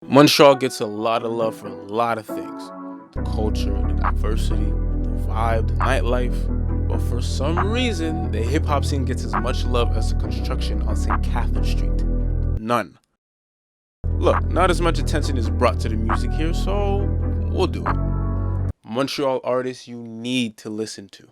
Montreal gets a lot of love for a lot of things: the culture, the diversity, the vibe, the nightlife. But for some reason, the hip hop scene gets as much love as the construction on St. Catherine Street. None. Look, not as much attention is brought to the music here, so we'll do it. Montreal artists you need to listen to.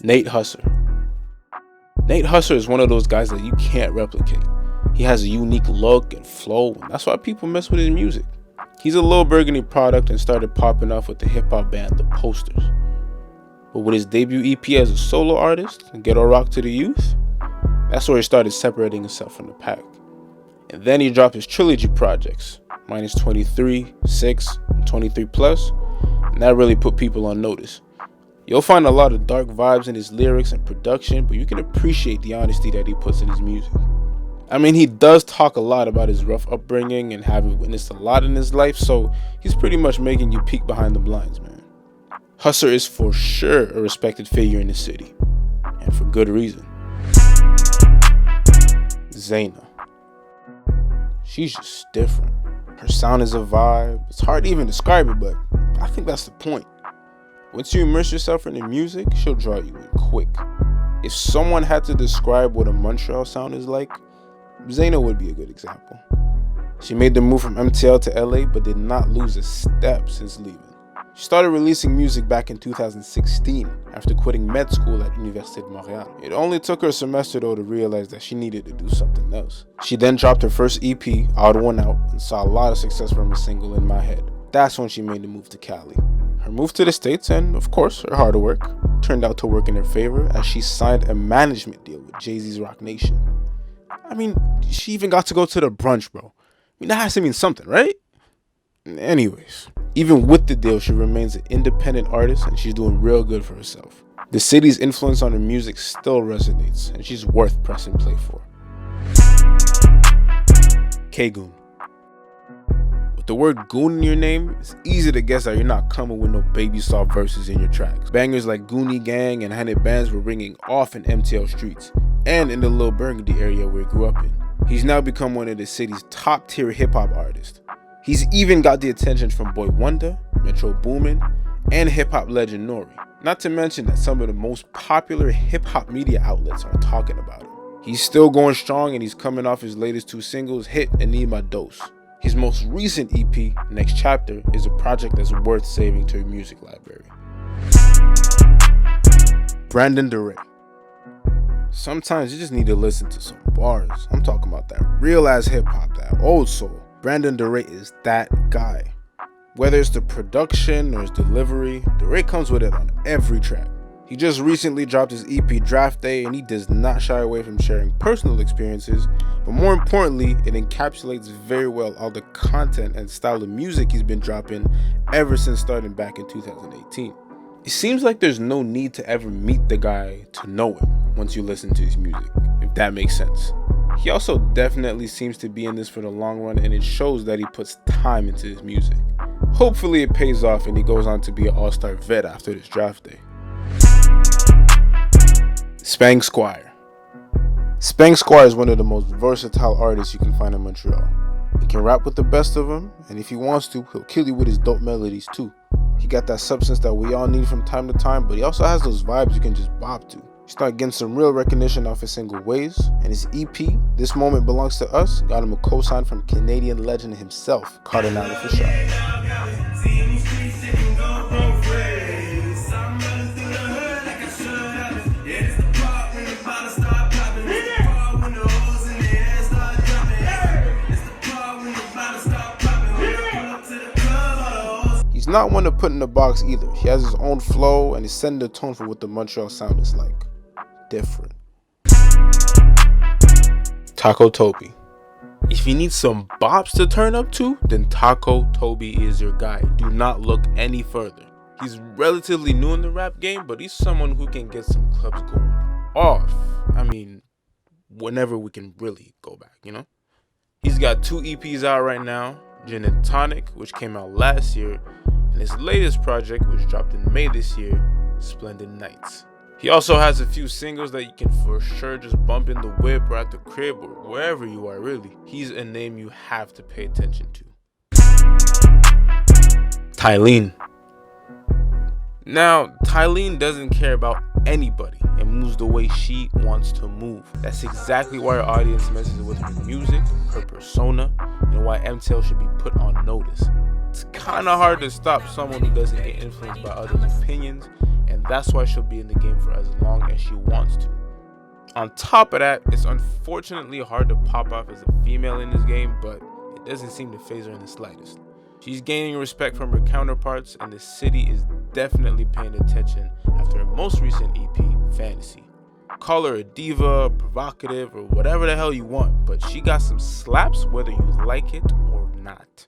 Nate Husser. Nate Husser is one of those guys that you can't replicate. He has a unique look and flow, and that's why people mess with his music. He's a Lil Burgundy product and started popping off with the hip-hop band The Posters. But with his debut EP as a solo artist, Ghetto Rock to the Youth, that's where he started separating himself from the pack. And then he dropped his trilogy projects, minus 23, 6, and 23 plus, and that really put people on notice. You'll find a lot of dark vibes in his lyrics and production, but you can appreciate the honesty that he puts in his music. I mean, he does talk a lot about his rough upbringing and having witnessed a lot in his life, so he's pretty much making you peek behind the blinds, man. Husser is for sure a respected figure in the city, and for good reason. Zayna. She's just different. Her sound is a vibe. It's hard to even describe it, but I think that's the point. Once you immerse yourself in the music, she'll draw you in quick. If someone had to describe what a Montreal sound is like, Zayna would be a good example. She made the move from MTL to LA, but did not lose a step since leaving. She started releasing music back in 2016 after quitting med school at Université de Montreal. It only took her a semester though to realize that she needed to do something else. She then dropped her first EP, Odd One Out, and saw a lot of success from her single In My Head. That's when she made the move to Cali. Her move to the States and, of course, her hard work turned out to work in her favor as she signed a management deal with Jay-Z's Rock Nation. I mean, she even got to go to the brunch, bro. I mean, that has to mean something, right? Anyways, even with the deal, she remains an independent artist and she's doing real good for herself. The city's influence on her music still resonates and she's worth pressing play for. K-Goon. With the word goon in your name, it's easy to guess that you're not coming with no baby soft verses in your tracks. Bangers like Goonie Gang and Hundred Bands were ringing off in MTL streets and in the Lil Burgundy area where he grew up in. He's now become one of the city's top tier hip hop artists. He's even got the attention from Boy Wonder, Metro Boomin, and hip hop legend Nori. Not to mention that some of the most popular hip hop media outlets are talking about him. He's still going strong and he's coming off his latest two singles, Hit and Need My Dose. His most recent EP, Next Chapter, is a project that's worth saving to your music library. Brandon Durrant. Sometimes you just need to listen to some bars. I'm talking about that real ass hip hop, that old soul. Brandon Durrant is that guy. Whether it's the production or his delivery, Durrant comes with it on every track. He just recently dropped his EP Draft Day and he does not shy away from sharing personal experiences, but more importantly, it encapsulates very well all the content and style of music he's been dropping ever since starting back in 2018. It seems like there's no need to ever meet the guy to know him once you listen to his music, if that makes sense. He also definitely seems to be in this for the long run and it shows that he puts time into his music. Hopefully it pays off and he goes on to be an all-star vet after this draft day. Spang Squad. Spang Squad is one of the most versatile artists you can find in Montreal. He can rap with the best of them, and if he wants to, he'll kill you with his dope melodies too. He got that substance that we all need from time to time, but he also has those vibes you can just bop to. He started getting some real recognition off his single Ways, and his EP, This Moment Belongs to Us, got him a cosign from Canadian legend himself, Cardinal Official. He's not one to put in a box either. He has his own flow and is setting the tone for what the Montreal sound is like. Different. Topi. If you need some bops to turn up to, then Topi is your guy. Do not look any further. He's relatively new in the rap game, but he's someone who can get some clubs going off. I mean, whenever we can really go back, you know? He's got 2 EPs out right now, Gin and Tonic, which came out last year, and his latest project, which dropped in May this year, Splendid Nights. He also has a few singles that you can for sure just bump in the whip or at the crib or wherever you are really. He's a name you have to pay attention to. Tylene. Now, Tylene doesn't care about anybody and moves the way she wants to move. That's exactly why our audience messes with her music, her persona, and why MTL should be put on notice. It's kind of hard to stop someone who doesn't get influenced by others' opinions, and that's why she'll be in the game for as long as she wants to. On top of that, it's unfortunately hard to pop off as a female in this game, but it doesn't seem to faze her in the slightest. She's gaining respect from her counterparts, and the city is definitely paying attention after her most recent EP, Fantasy. Call her a diva, provocative, or whatever the hell you want, but she got some slaps whether you like it or not.